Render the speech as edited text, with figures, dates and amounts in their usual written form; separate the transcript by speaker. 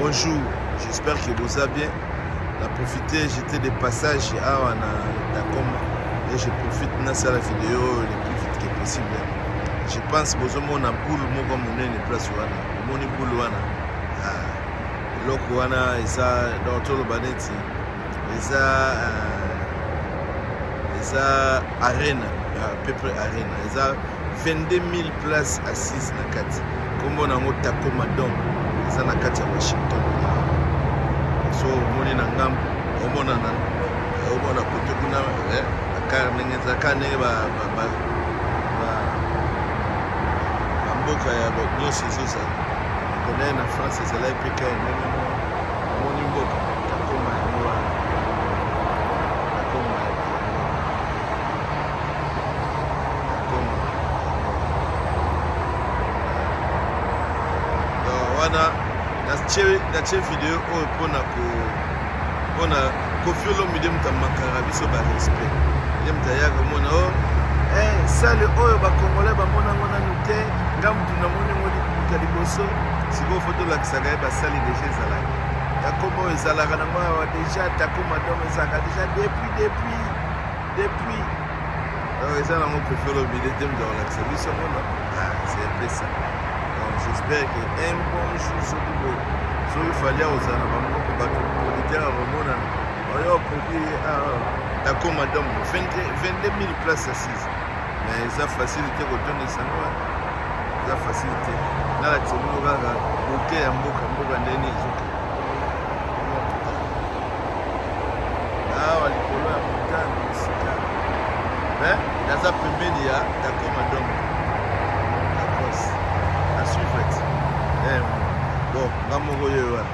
Speaker 1: Bonjour, j'espère que vous allez bien. La profité, j'étais de passage à Dakoma et je profite de la vidéo le plus vite que possible. Je pense que vous avez une boule, vous avez une place, vous avez une boule, vous avez dans tout le baneti, vous avez arena, peu près arena, vous avez 22 000 places assises dans la carte. Comme on a un Dakoma Dome, vous avez la carte à Washington. So moni na ngam omona kote kuna nengeza kane mboka ya nyonso ezoza konaye na France ezala epeka ememe moni mboka takoma yango wana wana natie video oyo mpona kofiolo mide mutu amakaka biso barespect ye mutu ayaka mona o sale oyo bakongolais bamonango nanu te nga mutu namoni ngo likubuka liboso sikoyo fo tolakisaka ye basali deja ezalaka takoma oyo ezalaka nango awa deja takoma dome ezalaka deja depuis eza nango kofiolo mide te mutu akolakisa biso mona c'est un peu ça. J'espère qu'un bon jour, il fallait aux Dakoma Dome, 22 000 places assises. Mais ça facilité retourner ça. Ça facilité. Là, la télé, ok, un mboka ndeni ezoka. Ah, likolo ya motane sika. Mais naza pembeni ya Dakoma Dome. Bon, ngamoko yo wana